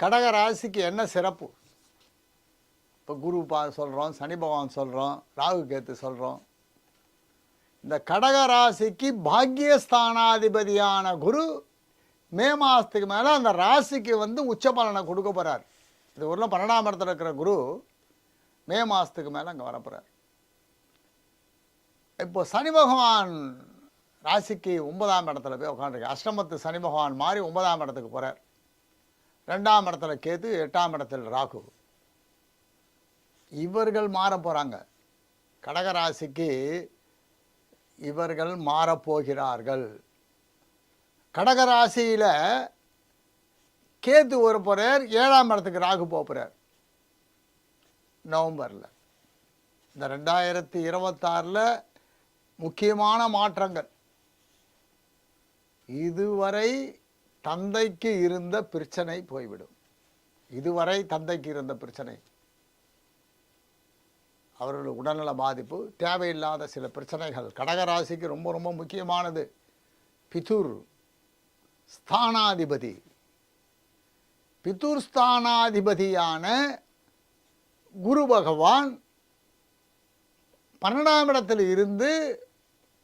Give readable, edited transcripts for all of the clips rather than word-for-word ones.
கடக ராசிக்கு என்ன சிறப்பு? இப்போ குரு சொல்கிறோம், சனி பகவான் சொல்கிறோம், ராகு கேத்து சொல்கிறோம். இந்த கடக ராசிக்கு பாக்கியஸ்தானாதிபதியான குரு மே மாதத்துக்கு மேலே அந்த ராசிக்கு உச்ச பலனை கொடுக்க போகிறார். இது ஊரில் 12ஆம் இடத்துல இருக்கிற குரு மே மாதத்துக்கு மேலே அங்கே வரப்போகிறார். இப்போ சனி பகவான் ராசிக்கு 9ஆம் இடத்துல போய் உட்காந்துருக்கு. அஷ்டமத்து சனி பகவான் மாறி 9ஆம் இடத்துக்கு போகிறார். 2ஆம் இடத்துல கேது, 8ஆம் இடத்துல ராகு. இவர்கள் மாற போகிறாங்க. கடகராசிக்கு இவர்கள் மாறப்போகிறார்கள். கடகராசியில் கேது வர போகிறார், 7ஆம் இடத்துக்கு ராகு போகிறார் நவம்பரில். இந்த 2026 முக்கியமான மாற்றங்கள். இதுவரை தந்தைக்கு இருந்த பிரச்சனை போய்விடும். இதுவரை தந்தைக்கு இருந்த பிரச்சனை, அவர்கள் உடல்நல பாதிப்பு, தேவையில்லாத சில பிரச்சனைகள். கடகராசிக்கு ரொம்ப ரொம்ப முக்கியமானது பிதுர் ஸ்தானாதிபதி. பிதுர் ஸ்தானாதிபதியான குரு பகவான் 12ஆம் இடத்தில் இருந்து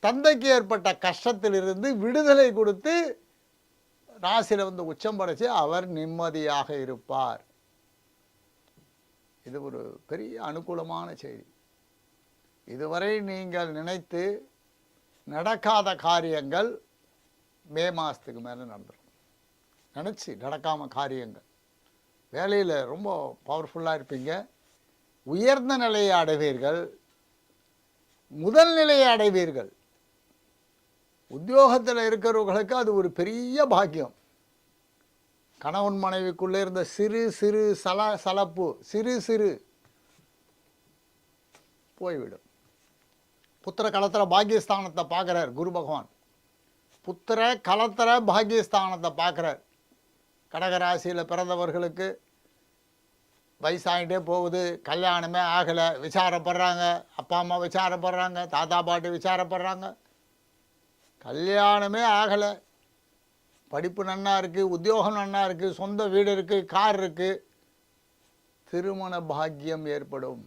தந்தைக்கு ஏற்பட்ட கஷ்டத்திலிருந்து விடுதலை கொடுத்து ராசியில் உச்சம் படைச்சு அவர் நிம்மதியாக இருப்பார். இது ஒரு பெரிய அனுகூலமான செய்தி. இதுவரை நீங்கள் நினைத்து நடக்காத காரியங்கள் மே மாதத்துக்கு மேலே நடந்துடும். நினச்சி நடக்காமல் காரியங்கள், வேலையில் ரொம்ப பவர்ஃபுல்லாக இருப்பீங்க, உயர்ந்த நிலையை அடைவீர்கள், முதல் நிலையை அடைவீர்கள். உத்தியோகத்தில் இருக்கிறவர்களுக்கு அது ஒரு பெரிய பாக்கியம். கணவன் மனைவிக்குள்ளே இருந்த சிறு சிறு சலப்பு சிறு போய்விடும். புத்திர கலத்திர பாக்கியஸ்தானத்தை பார்க்குறார் குரு பகவான். புத்திர கலத்திர பாக்கியஸ்தானத்தை பார்க்குறார். கடகராசியில் பிறந்தவர்களுக்கு வயசாகிட்டே போகுது, கல்யாணமே ஆகலை, விசாரப்படுறாங்க, அப்பா அம்மா விசாரப்படுறாங்க, தாத்தா பாட்டி விசாரப்படுறாங்க, கல்யாணமே ஆகலை, படிப்பு நன்னா இருக்குது, உத்தியோகம் நன்னா இருக்குது, சொந்த வீடு இருக்குது, கார் இருக்குது, திருமண பாக்கியம் ஏற்படும்.